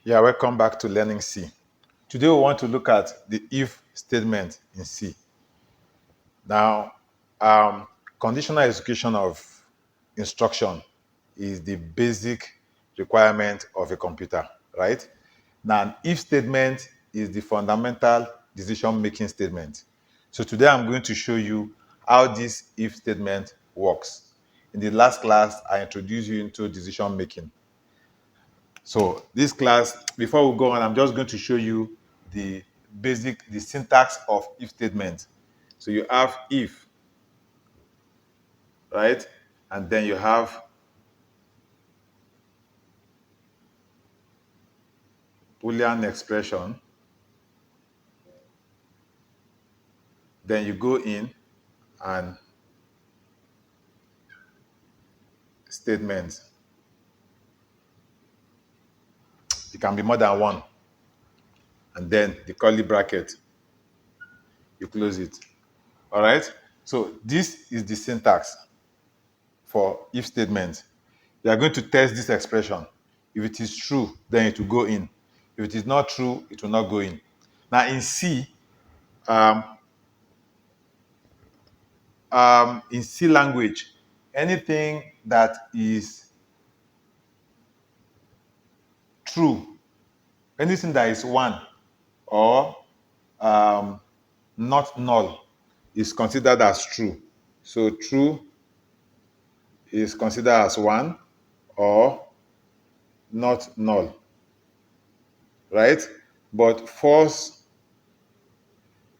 Yeah, welcome back to Learning C. Today we want to look at the if statement in C. Now, conditional execution of instruction is the basic requirement of a computer, right? Now, an if statement is the fundamental decision-making statement. So today I'm going to show you how this if statement works. In the last class, I introduced you into decision-making. So this class, before we go on, I'm just going to show you the the syntax of if statement. So you have if, right? And then you have Boolean expression. Then you go in and statements. It can be more than one. And then the curly bracket, you close it. All right? So this is the syntax for if statement. You are going to test this expression. If it is true, then it will go in. If it is not true, it will not go in. Now in C, um, in C language, anything that is true, anything that is one or not null is considered as true. So true is considered as one or not null, right? But false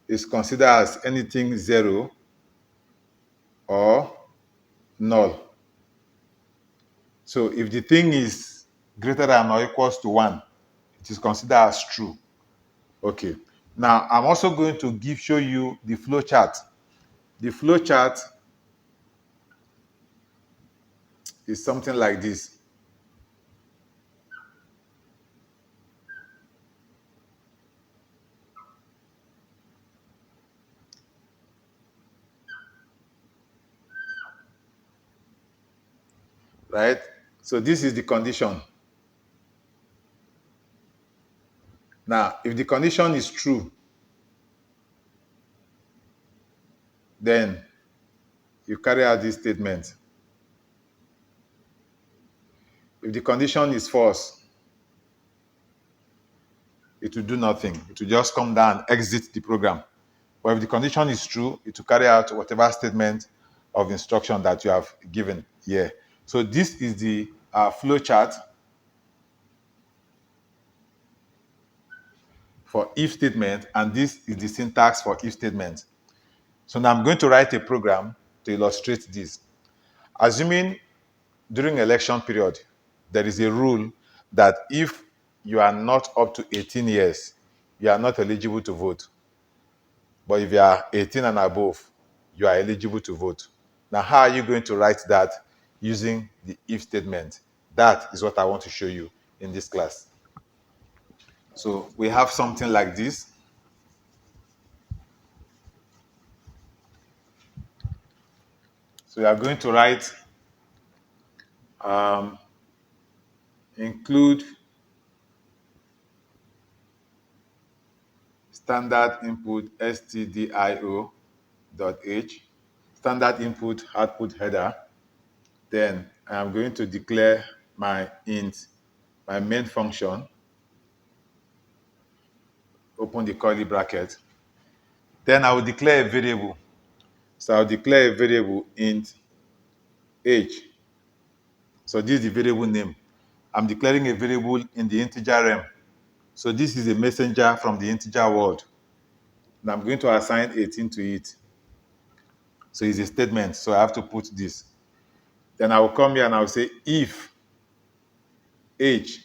is considered as anything zero or null. So if the thing is greater than or equals to one, it is considered as true. Okay. Now I'm also going to show you the flow chart. The flow chart is something like this. Right? So this is the condition. Now, if the condition is true, then you carry out this statement. If the condition is false, it will do nothing. It will just come down, exit the program. But if the condition is true, it will carry out whatever statement of instruction that you have given here. So this is the flow chart for if statement, and this is the syntax for if statement. So now I'm going to write a program to illustrate this. Assuming during election period, there is a rule that if you are not up to 18 years, you are not eligible to vote. But if you are 18 and above, you are eligible to vote. Now, how are you going to write that using the if statement? That is what I want to show you in this class. So we have something like this. So we are going to write include standard input stdio dot h, standard input output header. Then I am going to declare my int, my main function, open the curly bracket. Then I will declare a variable. So I'll declare a variable int h. So this is the variable name. I'm declaring a variable in the integer realm. So this is a messenger from the integer world. And I'm going to assign 18 to it. So it's a statement. So I have to put this. Then I will come here and I will say if h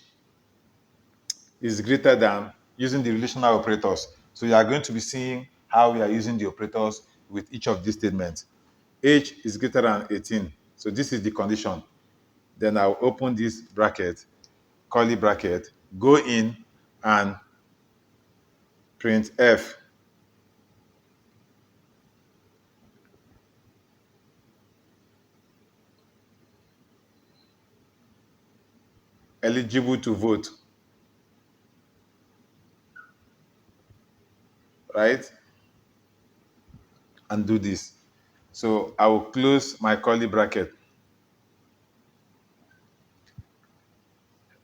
is greater than, using the relational operators. So you are going to be seeing how we are using the operators with each of these statements. H is greater than 18. So this is the condition. Then I'll open this bracket, curly bracket, go in and print F. Eligible to vote. right? And do this. So I will close my curly bracket.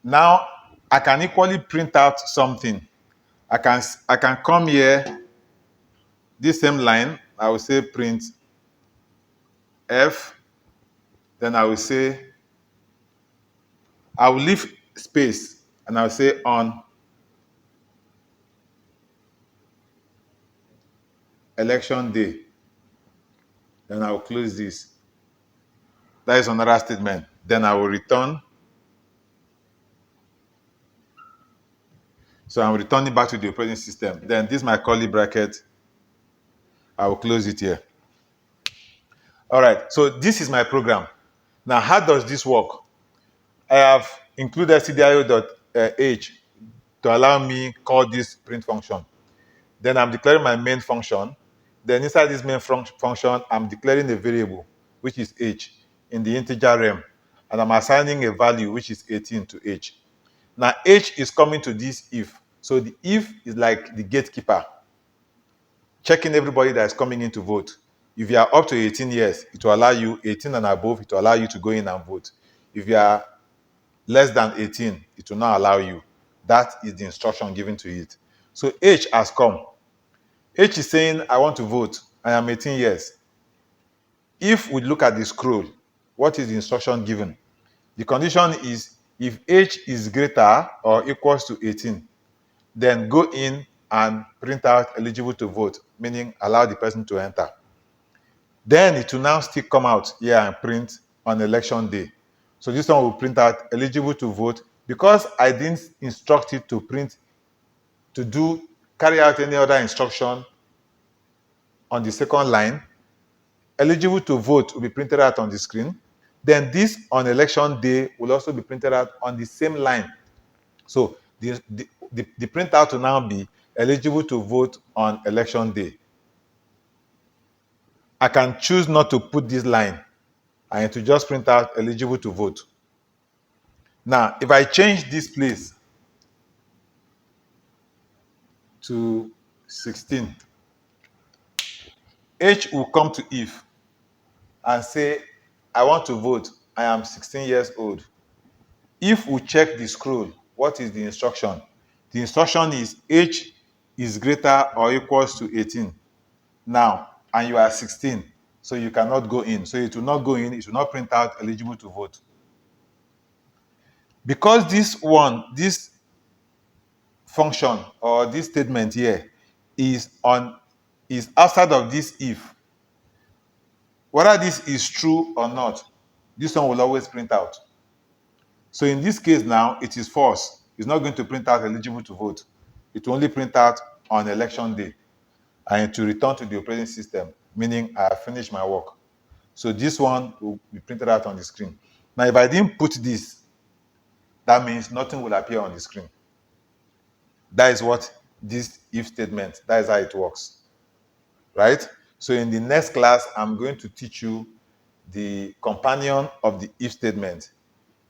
Now I can equally print out something. I can come here, this same line, I will say print F, then I will say, I will leave space and I will say on election day. Then I will close this. That is another statement. Then I will return. So I'm returning back to the operating system. Then this is my curly bracket. I will close it here. All right, so this is my program. Now, how does this work? I have included cdio.h to allow me call this print function. Then I'm declaring my main function. Then inside this main function, I'm declaring a variable, which is h, in the integer realm. And I'm assigning a value, which is 18 to h. Now, h is coming to this if. So the if is like the gatekeeper, checking everybody that is coming in to vote. If you are up to 18 years, it will allow you, 18 and above, it will allow you to go in and vote. If you are less than 18, it will not allow you. That is the instruction given to it. So H has come. H is saying, I want to vote. I am 18 years. If we look at the scroll, what is the instruction given? The condition is if H is greater or equals to 18, then go in and print out eligible to vote, meaning allow the person to enter. Then it will now still come out here and print on election day. So this one will print out eligible to vote. Because I didn't instruct it to print, to carry out any other instruction on the second line, eligible to vote will be printed out on the screen. Then this on election day will also be printed out on the same line. So the printout will now be eligible to vote on election day. I can choose not to put this line and to just print out eligible to vote. Now, if I change this place to 16, H will come to if and say, I want to vote. I am 16 years old. If we check the scroll, what is the instruction? The instruction is H is greater or equals to 18. Now, and you are 16, so you cannot go in. So it will not go in, it will not print out eligible to vote. Because this function or this statement here is outside of this if, whether this is true or not, this one will always print out. So in this case now, it is false. It's not going to print out eligible to vote. It will only print out on election day and to return to the operating system, meaning I have finished my work. So this one will be printed out on the screen. Now, if I didn't put this, that means nothing will appear on the screen. That is what this if statement, that is how it works, right? So in the next class, I'm going to teach you the companion of the if statement,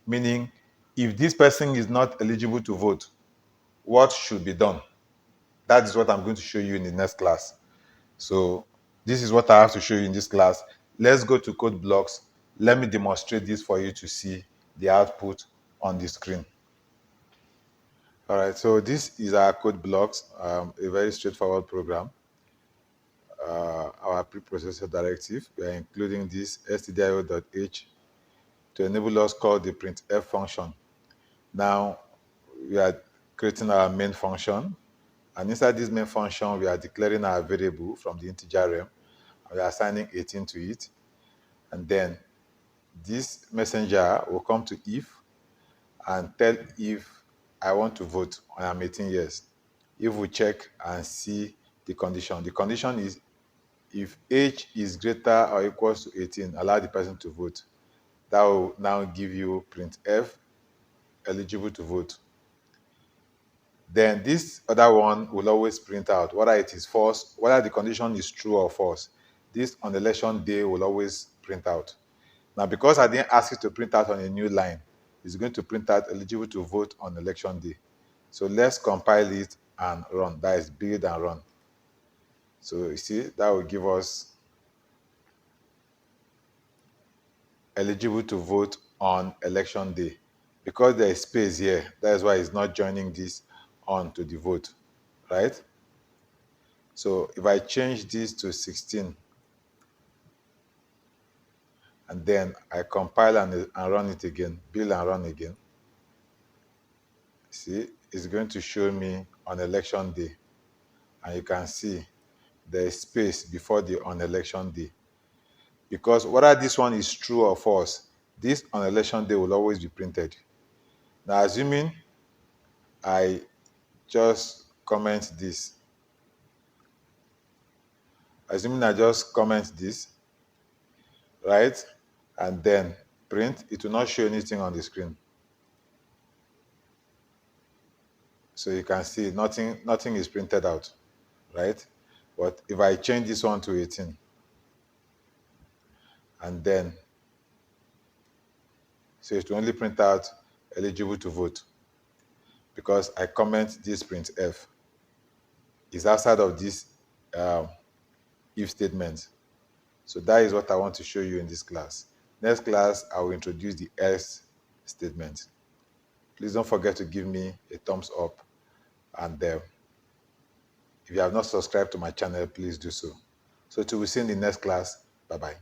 meaning if this person is not eligible to vote, what should be done? That is what I'm going to show you in the next class. So this is what I have to show you in this class. Let's go to code blocks. Let me demonstrate this for you to see the output on the screen. All right, so this is our code blocks, a very straightforward program. Our preprocessor directive, we are including this stdio.h to enable us call the printf function. Now, we are creating our main function, and inside this main function, we are declaring our variable from the integer realm. We are assigning 18 to it, and then this messenger will come to if and tell if I want to vote when I'm 18 years. If we check and see the condition is if age is greater or equals to 18, allow the person to vote. That will now give you printf eligible to vote. Then this other one will always print out whether it is false, whether the condition is true or false. This on election day will always print out. Now, because I didn't ask it to print out on a new line, it's going to print out eligible to vote on election day. So let's compile it and run. That is build and run. So you see, that will give us eligible to vote on election day. Because there is space here, that's why it's not joining this on to the vote, right? So if I change this to 16, and then I compile and run it again, build and run again, see, it's going to show me on election day. And you can see there is space before the on election day. Because whether this one is true or false, this on election day will always be printed. Now, assuming I just comment this, right, and then print, it will not show anything on the screen. So you can see nothing is printed out, right? But if I change this one to 18, and then, so it will only print out eligible to vote, because I comment this printf is outside of this if statement. So that is what I want to show you in this class. Next class, I will introduce the else statement. Please don't forget to give me a thumbs up, and if you have not subscribed to my channel, please do so. So till we see in the next class, bye-bye.